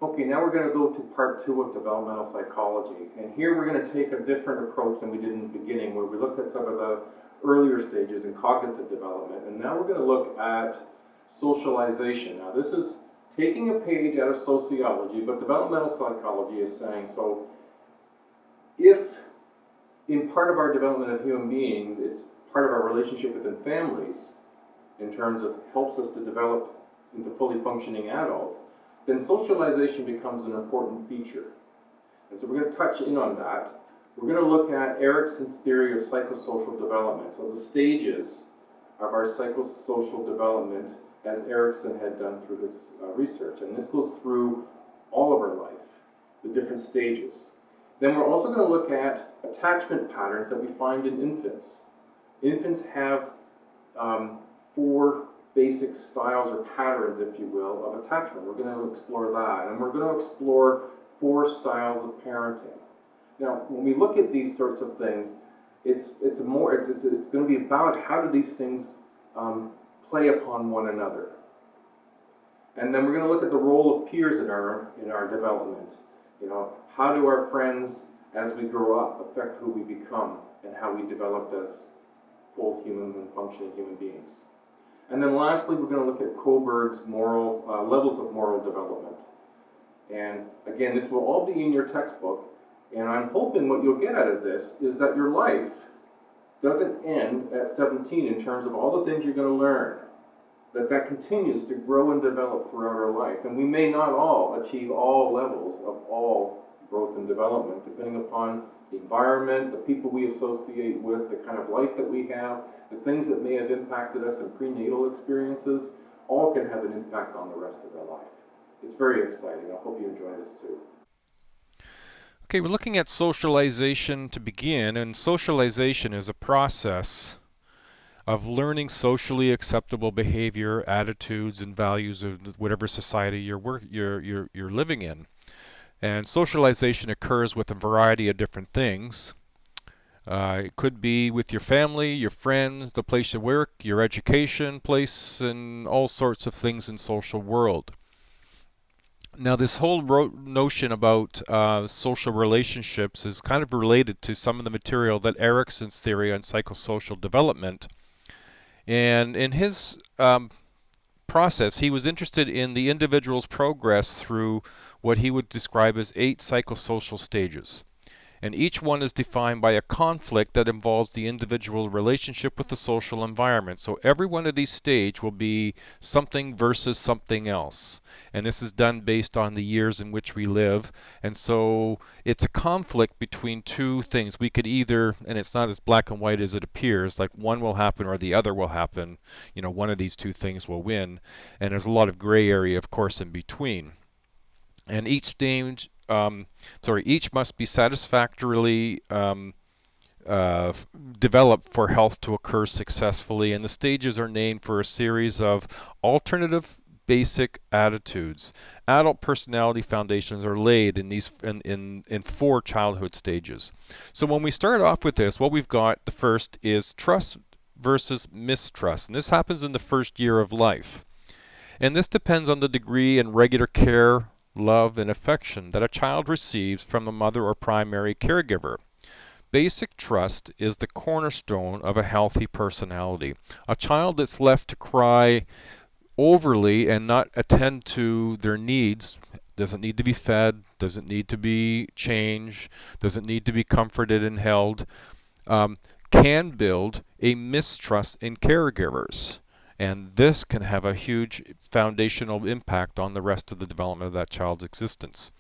Okay, now we're going to go to part 2 of developmental psychology. And here we're going to take a different approach than we did in the beginning, where we looked at some of the earlier stages in cognitive development. And now we're going to look at socialization. Now this is taking a page out of sociology, but developmental psychology is saying, so if in part of our development of human beings, it's part of our relationship within families, in terms of helps us to develop into fully functioning adults, then socialization becomes an important feature. And so we're going to touch in on that. We're going to look at Erikson's theory of psychosocial development, so the stages of our psychosocial development as Erikson had done through his research. And this goes through all of our life, the different stages. Then we're also going to look at attachment patterns that we find in infants. Infants have 4 basic styles or patterns, if you will, of attachment. We're going to explore that. And we're going to explore 4 styles of parenting. Now, when we look at these sorts of things, it's going to be about how do these things play upon one another. And then we're going to look at the role of peers in our development. You know, how do our friends, as we grow up, affect who we become and how we develop as full human and functioning human beings. And then lastly, we're going to look at Kohlberg's levels of moral development. And again, this will all be in your textbook. And I'm hoping what you'll get out of this is that your life doesn't end at 17 in terms of all the things you're going to learn. That continues to grow and develop throughout our life. And we may not all achieve all levels of all growth and development, depending upon the environment, the people we associate with, the kind of life that we have, the things that may have impacted us in prenatal experiences, all can have an impact on the rest of our life. It's very exciting. I hope you enjoy this too. Okay, we're looking at socialization to begin, and socialization is a process of learning socially acceptable behavior, attitudes, and values of whatever society you're living in. And socialization occurs with a variety of different things. It could be with your family, your friends, the place you work, your education place, and all sorts of things in social world. Now, this whole notion about social relationships is kind of related to some of the material that Erikson's theory on psychosocial development. And in his process, he was interested in the individual's progress through what he would describe as 8 psychosocial stages. And each one is defined by a conflict that involves the individual relationship with the social environment. So every one of these stages will be something versus something else. And this is done based on the years in which we live. And so it's a conflict between 2 things. We could either, and it's not as black and white as it appears, like one will happen or the other will happen. You know, one of these 2 things will win. And there's a lot of gray area, of course, in between. And each stage, each must be satisfactorily developed for health to occur successfully. And the stages are named for a series of alternative basic attitudes. Adult personality foundations are laid in these in 4 childhood stages. So when we start off with this, what we've got, the first is trust versus mistrust. And this happens in the first year of life. And this depends on the degree and regular care, love, and affection that a child receives from the mother or primary caregiver. Basic trust is the cornerstone of a healthy personality. A child that's left to cry overly and not attend to their needs, doesn't need to be fed, doesn't need to be changed, doesn't need to be comforted and held, can build a mistrust in caregivers. And this can have a huge foundational impact on the rest of the development of that child's existence.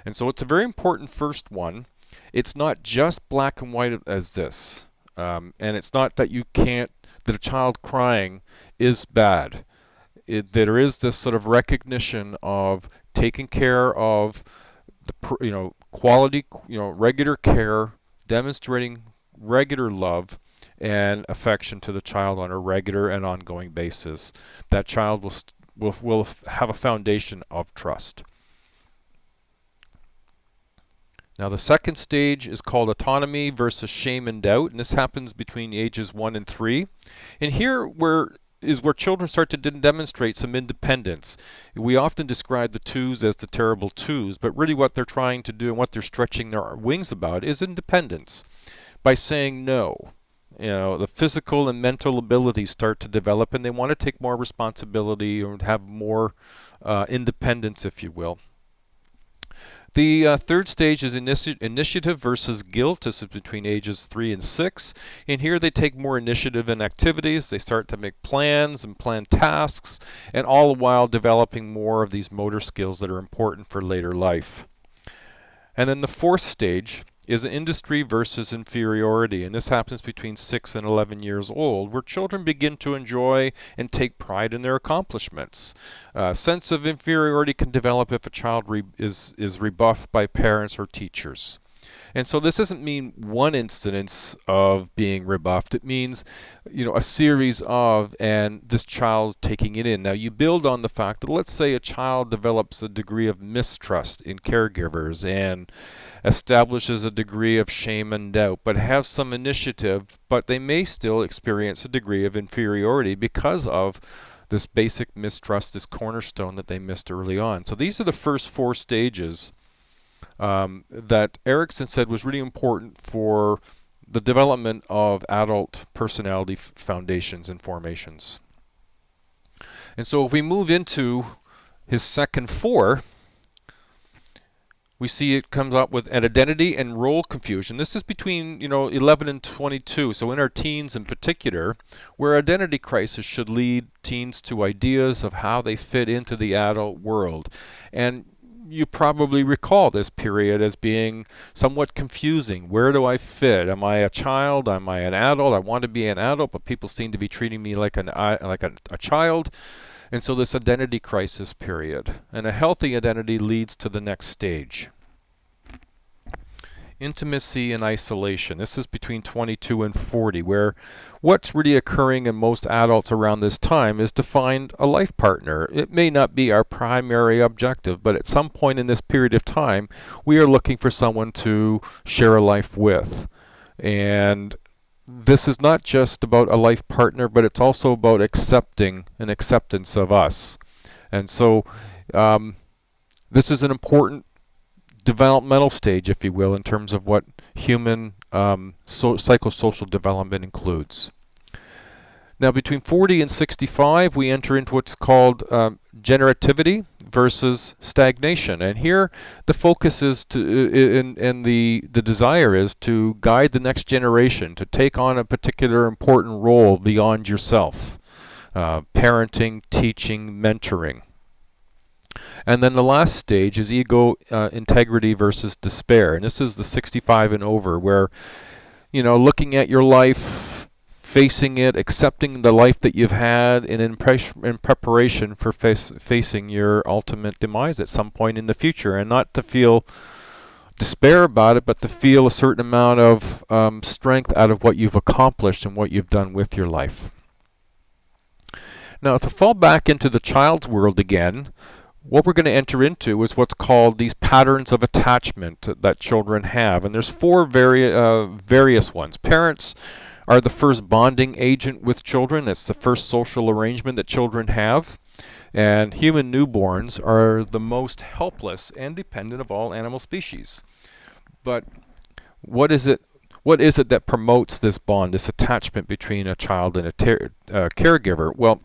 And so it's a very important first one. It's not just black and white as this. And it's not that that a child crying is bad. There is this sort of recognition of taking care of the quality, regular care, demonstrating regular love and affection to the child on a regular and ongoing basis. That child will have a foundation of trust. Now the second stage is called autonomy versus shame and doubt, and this happens between the ages 1 and 3. And here we're is where children start to demonstrate some independence. We often describe the twos as the terrible twos, but really what they're trying to do and what they're stretching their wings about is independence by saying no. You know, the physical and mental abilities start to develop, and they want to take more responsibility or have more independence, if you will. The third stage is initiative versus guilt. This is between ages 3 and 6. And here they take more initiative in activities. They start to make plans and plan tasks, and all the while developing more of these motor skills that are important for later life. And then the fourth stage is industry versus inferiority, and this happens between 6 and 11 years old, where children begin to enjoy and take pride in their accomplishments. A sense of inferiority can develop if a child is rebuffed by parents or teachers. And so this doesn't mean one instance of being rebuffed. It means, you know, a series of, and this child's taking it in. Now you build on the fact that, let's say a child develops a degree of mistrust in caregivers and establishes a degree of shame and doubt, but has some initiative, but they may still experience a degree of inferiority because of this basic mistrust, this cornerstone that they missed early on. So these are the first four stages that Erickson said was really important for the development of adult personality foundations and formations. And so if we move into his second four, we see it comes up with an identity and role confusion. This is between 11 and 22, so in our teens in particular, where identity crisis should lead teens to ideas of how they fit into the adult world. And you probably recall this period as being somewhat confusing. Where do I fit? Am I a child? Am I an adult? I want to be an adult, but people seem to be treating me like a child. And so this identity crisis period. And a healthy identity leads to the next stage. Intimacy and isolation. This is between 22 and 40, where what's really occurring in most adults around this time is to find a life partner. It may not be our primary objective, but at some point in this period of time, we are looking for someone to share a life with. And this is not just about a life partner, but it's also about accepting and acceptance of us. And so this is an important developmental stage, if you will, in terms of what human psychosocial development includes. Now, between 40 and 65, we enter into what's called generativity versus stagnation. And here, the focus is to, and the desire is to guide the next generation to take on a particular important role beyond yourself. Parenting, teaching, mentoring. And then the last stage is ego integrity versus despair. And this is the 65 and over, where, looking at your life, facing it, accepting the life that you've had, and in preparation for facing your ultimate demise at some point in the future. And not to feel despair about it, but to feel a certain amount of strength out of what you've accomplished and what you've done with your life. Now, to fall back into the child's world again, what we're going to enter into is what's called these patterns of attachment that children have. And there's four various ones. Parents are the first bonding agent with children. It's the first social arrangement that children have. And human newborns are the most helpless and dependent of all animal species. But what is it that promotes this bond, this attachment between a child and a caregiver? Well,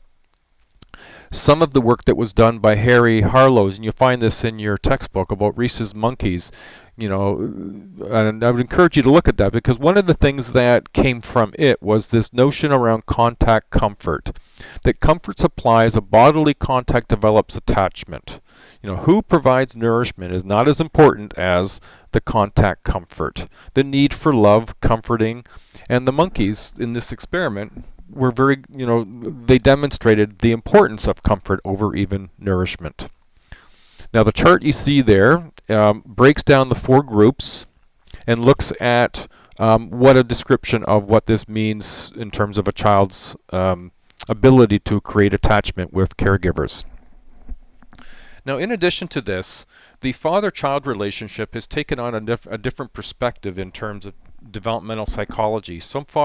some of the work that was done by Harry Harlow, and you'll find this in your textbook about Reese's monkeys, and I would encourage you to look at that, because one of the things that came from it was this notion around contact comfort, that comfort supplies, a bodily contact develops attachment. Who provides nourishment is not as important as the contact comfort, the need for love, comforting, and the monkeys in this experiment were very, they demonstrated the importance of comfort over even nourishment. Now the chart you see there breaks down the four groups and looks at what a description of what this means in terms of a child's ability to create attachment with caregivers. Now, in addition to this, the father-child relationship has taken on a different perspective in terms of developmental psychology,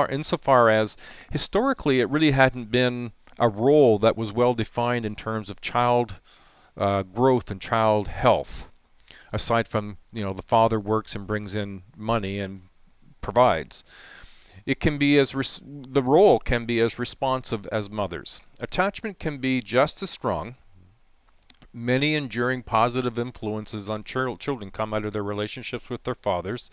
insofar as historically it really hadn't been a role that was well defined in terms of child growth and child health. Aside from, the father works and brings in money and provides. It can be the role can be as responsive as mothers. Attachment can be just as strong. Many enduring positive influences on children come out of their relationships with their fathers.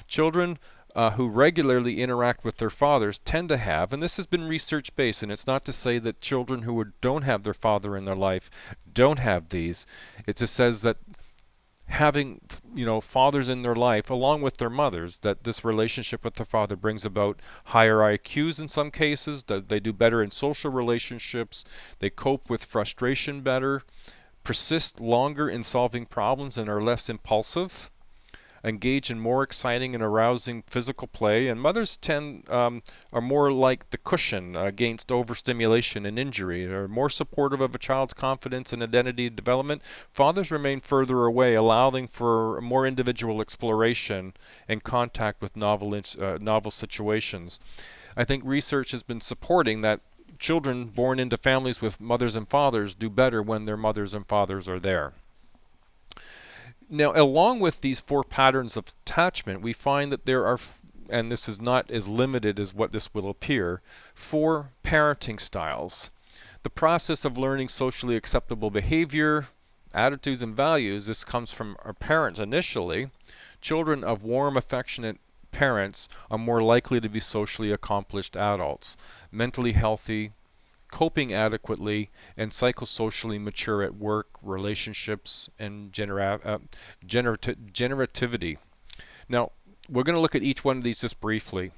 Children who regularly interact with their fathers tend to have, and this has been research based, and it's not to say that children who don't have their father in their life don't have these. It just says that having fathers in their life along with their mothers, that this relationship with the father brings about higher IQs in some cases, that they do better in social relationships, they cope with frustration better, persist longer in solving problems and are less impulsive, engage in more exciting and arousing physical play, and mothers are more like the cushion against overstimulation and injury, are more supportive of a child's confidence and identity development. Fathers remain further away, allowing for more individual exploration and contact with novel situations. I think research has been supporting that children born into families with mothers and fathers do better when their mothers and fathers are there. Now, along with these four patterns of attachment, we find that there are, and this is not as limited as what this will appear, four parenting styles. The process of learning socially acceptable behavior, attitudes, and values, this comes from our parents initially. Children of warm, affectionate parents are more likely to be socially accomplished adults, mentally healthy, coping adequately, and psychosocially mature at work, relationships, and generativity. Now, we're going to look at each one of these just briefly.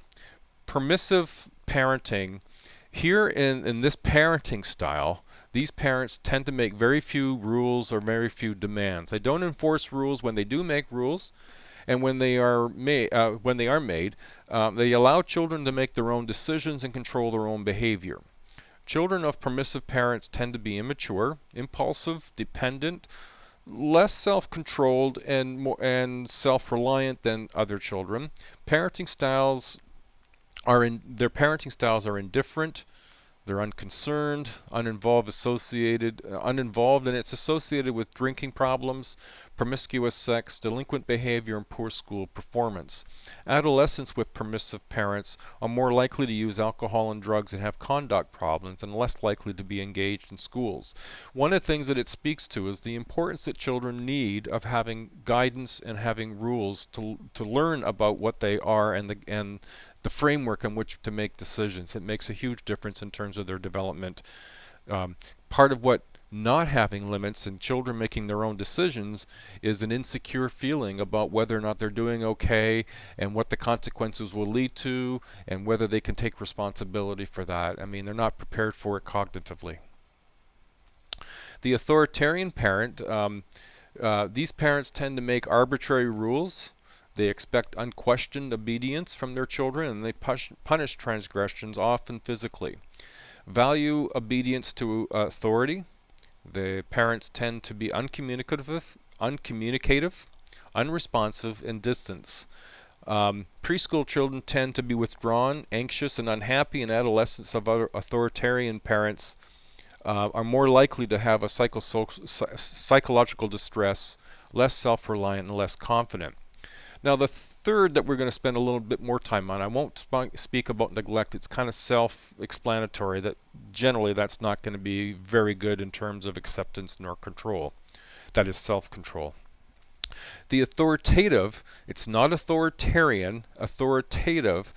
Permissive parenting. Here in this parenting style, these parents tend to make very few rules or very few demands. They don't enforce rules. When they do make rules, and when they are made, they allow children to make their own decisions and control their own behavior. Children of permissive parents tend to be immature, impulsive, dependent, less self-controlled, and self-reliant than other children. Their parenting styles are indifferent, they're unconcerned, uninvolved, and it's associated with drinking problems, promiscuous sex, delinquent behavior, and poor school performance. Adolescents with permissive parents are more likely to use alcohol and drugs and have conduct problems and less likely to be engaged in schools. One of the things that it speaks to is the importance that children need of having guidance and having rules to learn about what they are and the framework in which to make decisions. It makes a huge difference in terms of their development. Part of what not having limits and children making their own decisions is an insecure feeling about whether or not they're doing okay and what the consequences will lead to and whether they can take responsibility for that. I mean, they're not prepared for it cognitively. The authoritarian parent, these parents tend to make arbitrary rules. They expect unquestioned obedience from their children, and they punish transgressions, often physically. Value obedience to authority. The parents tend to be uncommunicative, unresponsive, and distant. Preschool children tend to be withdrawn, anxious, and unhappy, and adolescents of other authoritarian parents are more likely to have a psychological distress, less self-reliant, and less confident. Now, the third that we're going to spend a little bit more time on, I won't speak about neglect. It's kind of self-explanatory that generally that's not going to be very good in terms of acceptance nor control. That is self-control. The authoritative, it's not authoritarian, authoritative.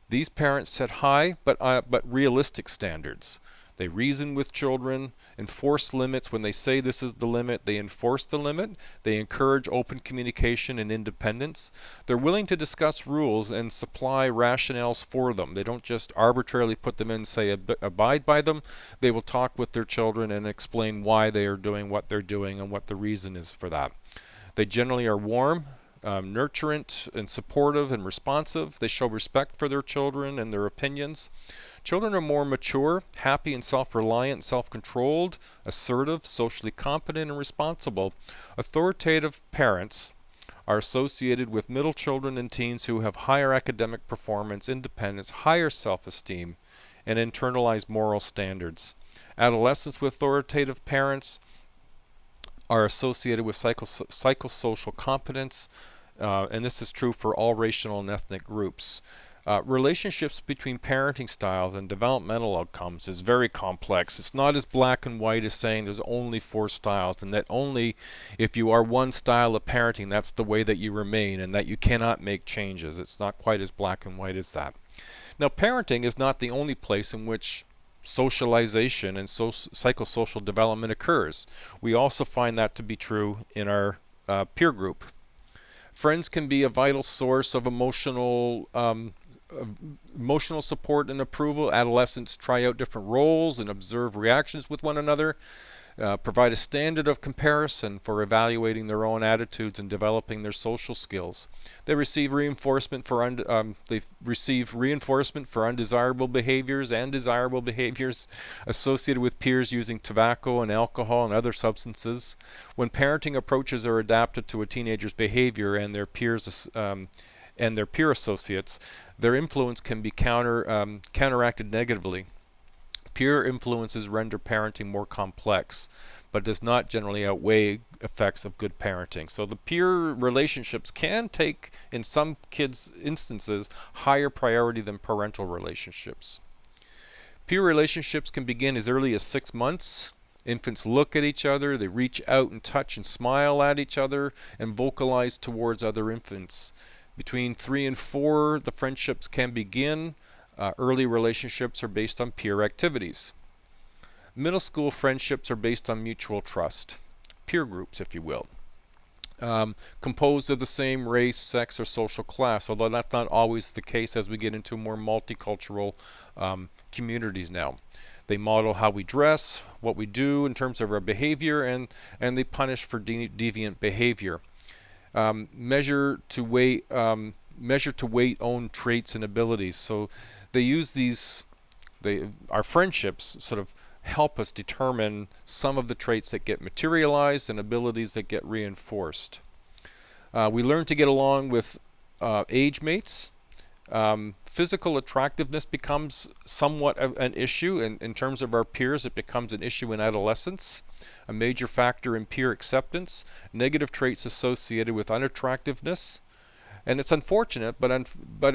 These parents set high but realistic standards. They reason with children, enforce limits. When they say this is the limit, they enforce the limit. They encourage open communication and independence. They're willing to discuss rules and supply rationales for them. They don't just arbitrarily put them in and say abide by them. They will talk with their children and explain why they are doing what they're doing and what the reason is for that. They generally are warm, nurturant, and supportive and responsive. They show respect for their children and their opinions. Children are more mature, happy and self-reliant, self-controlled, assertive, socially competent, and responsible. Authoritative parents are associated with middle children and teens who have higher academic performance, independence, higher self-esteem, and internalized moral standards. Adolescents with authoritative parents are associated with psychosocial competence, and this is true for all racial and ethnic groups. Relationships between parenting styles and developmental outcomes is very complex. It's not as black and white as saying there's only 4 styles and that only if you are one style of parenting, that's the way that you remain and that you cannot make changes. It's not quite as black and white as that. Now, parenting is not the only place in which socialization and psychosocial development occurs. We also find that to be true in our peer group. Friends can be a vital source of emotional support and approval. Adolescents try out different roles and observe reactions with one another, provide a standard of comparison for evaluating their own attitudes and developing their social skills. They receive reinforcement for undesirable behaviors and desirable behaviors associated with peers using tobacco and alcohol and other substances. When parenting approaches are adapted to a teenager's behavior and their peers and their peer associates, their influence can be counteracted negatively. Peer influences render parenting more complex, but does not generally outweigh effects of good parenting. So the peer relationships can take, in some kids' instances, higher priority than parental relationships. Peer relationships can begin as early as 6 months. Infants look at each other, they reach out and touch and smile at each other, and vocalize towards other infants. Between 3 and 4, the friendships can begin. Early relationships are based on peer activities. Middle school friendships are based on mutual trust, peer groups, if you will, composed of the same race, sex, or social class, although that's not always the case as we get into more multicultural communities now. They model how we dress, what we do in terms of our behavior, and they punish for deviant behavior. Measure to weight own traits and abilities. So they use our friendships sort of help us determine some of the traits that get materialized and abilities that get reinforced. We learn to get along with age mates. Physical attractiveness becomes somewhat an issue. In terms of our peers, it becomes an issue in adolescence. A major factor in peer acceptance. Negative traits associated with unattractiveness. And it's unfortunate, but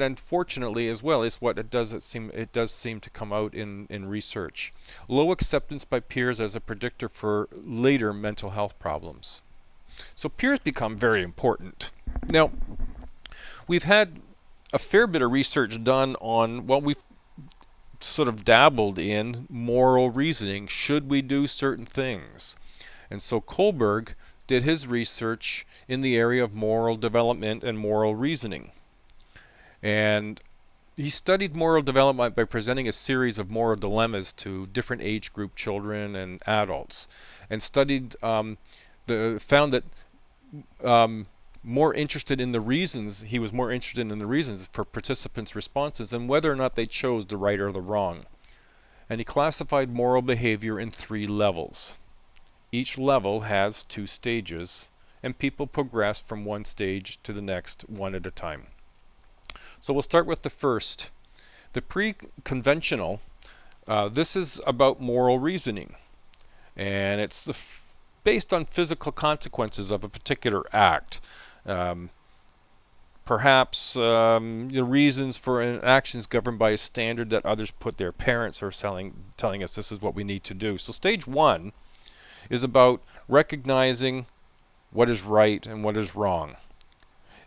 unfortunately as well is what it does seem to come out in research. Low acceptance by peers as a predictor for later mental health problems. So peers become very important. Now, we've had a fair bit of research done on what we've sort of dabbled in moral reasoning. Should we do certain things? And so Kohlberg did his research in the area of moral development and moral reasoning. And he studied moral development by presenting a series of moral dilemmas to different age group children and adults, and found that more interested in the reasons, he was more interested in the reasons for participants' responses and whether or not they chose the right or the wrong. And he classified moral behavior in 3 levels. Each level has 2 stages, and people progress from one stage to the next one at a time. So we'll start with the first. The pre-conventional, this is about moral reasoning, and it's based on physical consequences of a particular act. Perhaps the reasons for an action is governed by a standard that others put their parents are telling us this is what we need to do. So stage 1 is about recognizing what is right and what is wrong.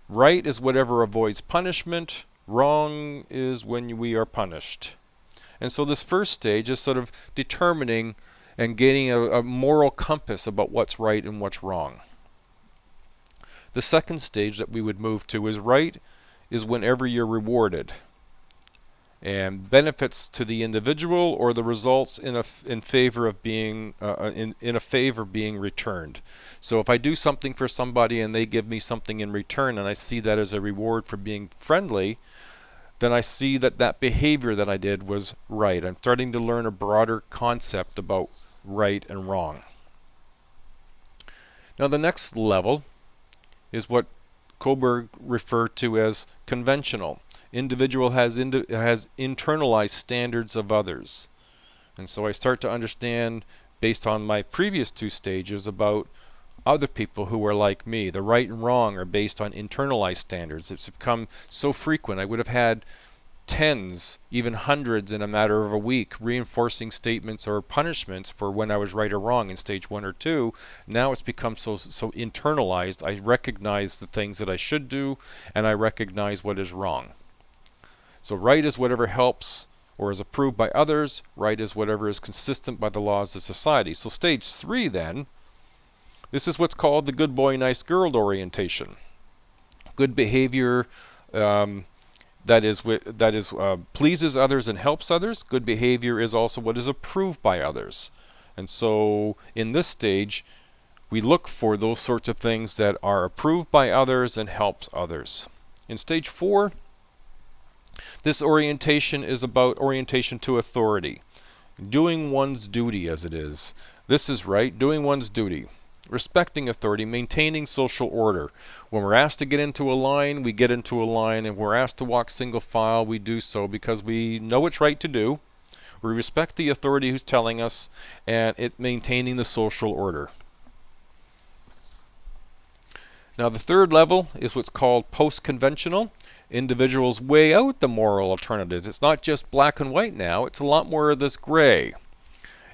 Right is whatever avoids punishment. Wrong is when we are punished. And so this first stage is sort of determining and gaining a moral compass about what's right and what's wrong. The second stage that we would move to is right is whenever you're rewarded, and benefits to the individual or the results in favor of being in a favor being returned. So if I do something for somebody and they give me something in return, and I see that as a reward for being friendly, then I see that that behavior that I did was right. I'm starting to learn a broader concept about right and wrong. Now the next level is what Kohlberg referred to as conventional. Individual has internalized standards of others. And so I start to understand, based on my previous two stages, about other people who are like me. The right and wrong are based on internalized standards. It's become so frequent. I would have had tens, even hundreds in a matter of a week, reinforcing statements or punishments for when I was right or wrong in stage 1 or 2. Now it's become so internalized. I recognize the things that I should do, and I recognize what is wrong. So right is whatever helps or is approved by others. Right is whatever is consistent by the laws of society. So stage 3 then, this is what's called the good boy, nice girl orientation. Good behavior pleases others and helps others. Good behavior is also what is approved by others. And so in this stage, we look for those sorts of things that are approved by others and helps others. In stage 4, this orientation is about orientation to authority. Doing one's duty as it is. This is right, doing one's duty. Respecting authority, maintaining social order. When we're asked to get into a line, we get into a line, and we're asked to walk single file, we do so because we know it's right to do. We respect the authority who's telling us, and it maintaining the social order. Now the third level is what's called post-conventional. Individuals weigh out the moral alternatives. It's not just black and white now, it's a lot more of this gray.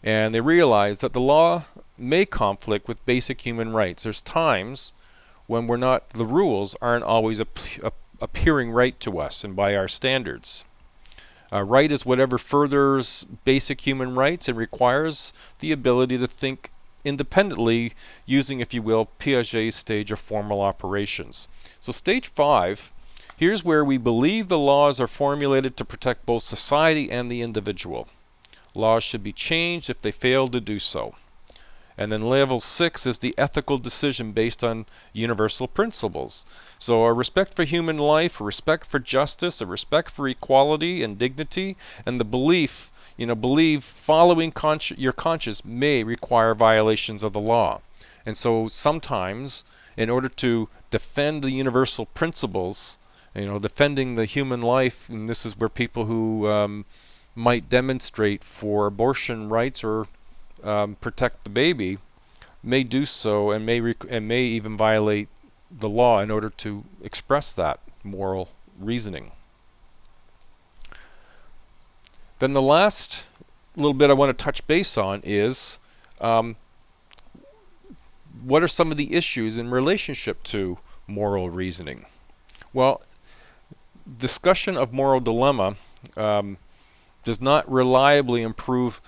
And they realize that the law may conflict with basic human rights. There's times when the rules aren't always appearing right to us and by our standards. Right is whatever furthers basic human rights and requires the ability to think independently using, if you will, Piaget's stage of formal operations. So stage 5, here's where we believe the laws are formulated to protect both society and the individual. Laws should be changed if they fail to do so. And then level 6 is the ethical decision based on universal principles. So a respect for human life, a respect for justice, a respect for equality and dignity, and the belief, following your conscience may require violations of the law. And so sometimes, in order to defend the universal principles, defending the human life, and this is where people who might demonstrate for abortion rights or protect the baby may do so and may even violate the law in order to express that moral reasoning. Then the last little bit I want to touch base on is what are some of the issues in relationship to moral reasoning? Well, discussion of moral dilemma does not reliably improve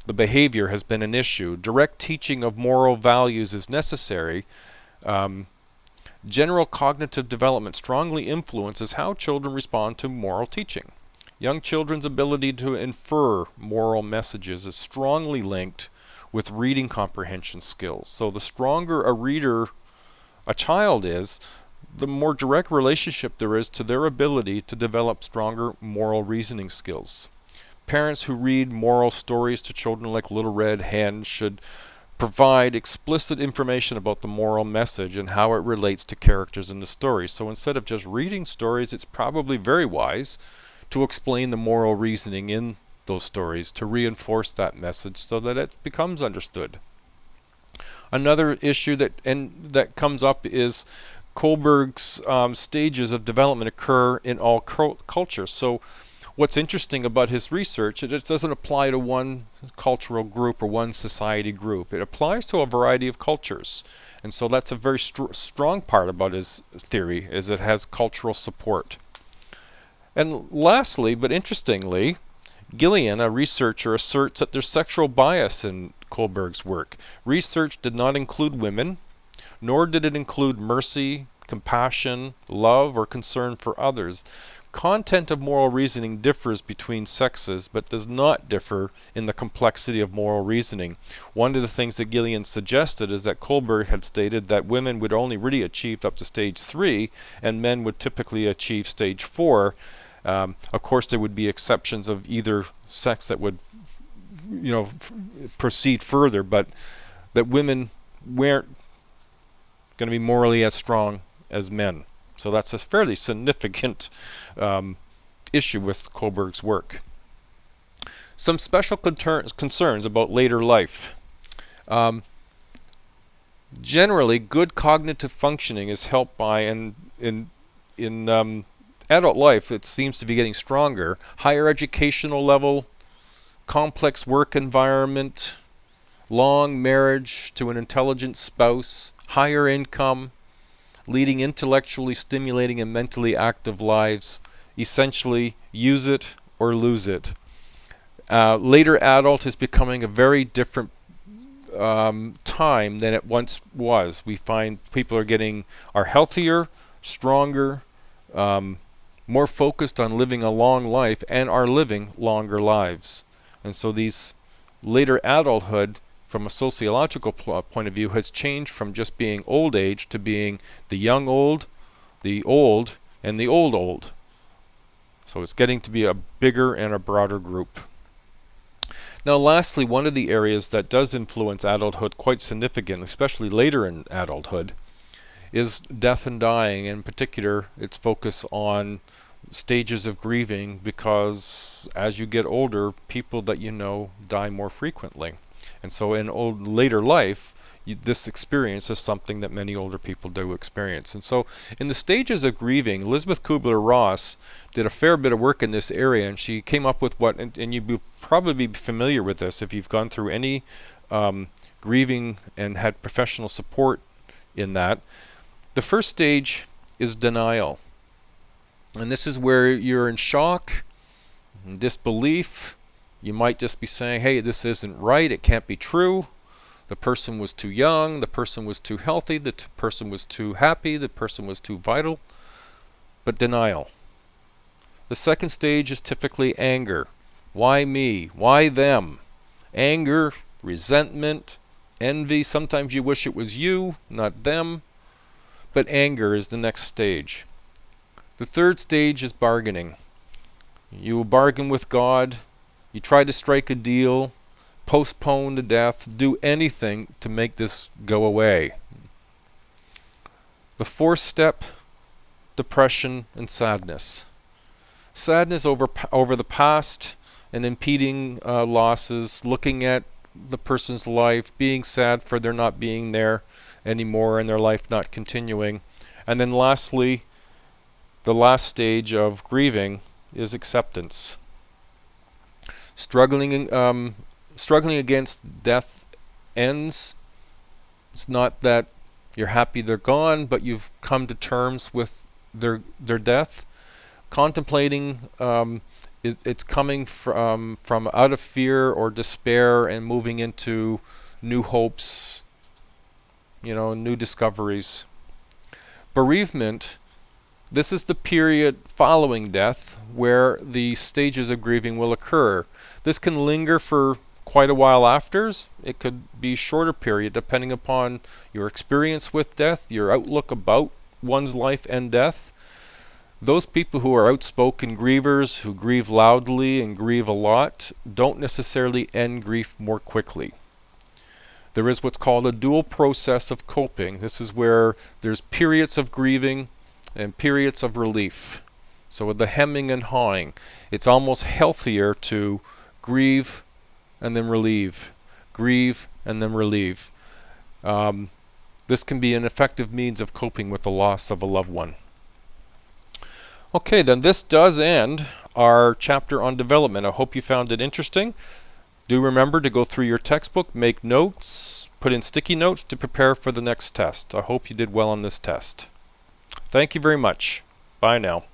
the behavior has been an issue. Direct teaching of moral values is necessary. General cognitive development strongly influences how children respond to moral teaching. Young children's ability to infer moral messages is strongly linked with reading comprehension skills. So the stronger a reader a child is, the more direct relationship there is to their ability to develop stronger moral reasoning skills. Parents who read moral stories to children like Little Red Hen should provide explicit information about the moral message and how it relates to characters in the story. So instead of just reading stories, it's probably very wise to explain the moral reasoning in those stories to reinforce that message so that it becomes understood. Another issue that comes up is Kohlberg's stages of development occur in all cultures. So what's interesting about his research is it doesn't apply to one cultural group or one society group. It applies to a variety of cultures. And so that's a very strong part about his theory, is it has cultural support. And lastly, but interestingly, Gillian, a researcher, asserts that there's sexual bias in Kohlberg's work. Research did not include women, nor did it include mercy, compassion, love, or concern for others. Content of moral reasoning differs between sexes, but does not differ in the complexity of moral reasoning. One of the things that Gillian suggested is that Kohlberg had stated that women would only really achieve up to stage 3, and men would typically achieve stage 4. Of course, there would be exceptions of either sex that would, proceed further, but that women weren't going to be morally as strong as men. So that's a fairly significant issue with Kohlberg's work. Some special concerns about later life. Um, Generally, good cognitive functioning is helped by, and in adult life, it seems to be getting stronger. Higher educational level, complex work environment, long marriage to an intelligent spouse, higher income, leading intellectually stimulating and mentally active lives. Essentially, use it or lose it. Later adult is becoming a very different time than it once was. We find people are healthier, stronger, more focused on living a long life, and are living longer lives. And so these later adulthood, from a sociological point of view, has changed from just being old age to being the young old, and the old old. So it's getting to be a bigger and a broader group. Now lastly, one of the areas that does influence adulthood quite significantly, especially later in adulthood, is death and dying. In particular, its focus on stages of grieving, because as you get older, people that you know die more frequently. And so in later life, this experience is something that many older people do experience. And so in the stages of grieving, Elizabeth Kubler-Ross did a fair bit of work in this area, and she came up with what, and you'd probably be familiar with this if you've gone through any grieving and had professional support in that. The first stage is denial. And this is where you're in shock, disbelief. You might just be saying, hey, this isn't right, it can't be true. The person was too young, the person was too healthy, the person was too happy, the person was too vital. But denial. The second stage is typically anger. Why me? Why them? Anger, resentment, envy. Sometimes you wish it was you, not them. But anger is the next stage. The third stage is bargaining. You will bargain with God. You try to strike a deal, postpone the death, do anything to make this go away. The fourth step, depression and sadness. Sadness over the past and impeding losses, looking at the person's life, being sad for their not being there anymore and their life not continuing. And then lastly, the last stage of grieving is acceptance. Struggling against death ends. It's not that you're happy they're gone, but you've come to terms with their death. Contemplating, it's coming from out of fear or despair and moving into new hopes, new discoveries. Bereavement. This is the period following death where the stages of grieving will occur. This can linger for quite a while after. It could be a shorter period depending upon your experience with death, your outlook about one's life and death. Those people who are outspoken grievers, who grieve loudly and grieve a lot, don't necessarily end grief more quickly. There is what's called a dual process of coping. This is where there's periods of grieving and periods of relief. So with the hemming and hawing, it's almost healthier to grieve and then relieve, grieve and then relieve. This can be an effective means of coping with the loss of a loved one. Okay, then this does end our chapter on development. I hope you found it interesting. Do remember to go through your textbook, make notes, put in sticky notes to prepare for the next test. I hope you did well on this test. Thank you very much. Bye now.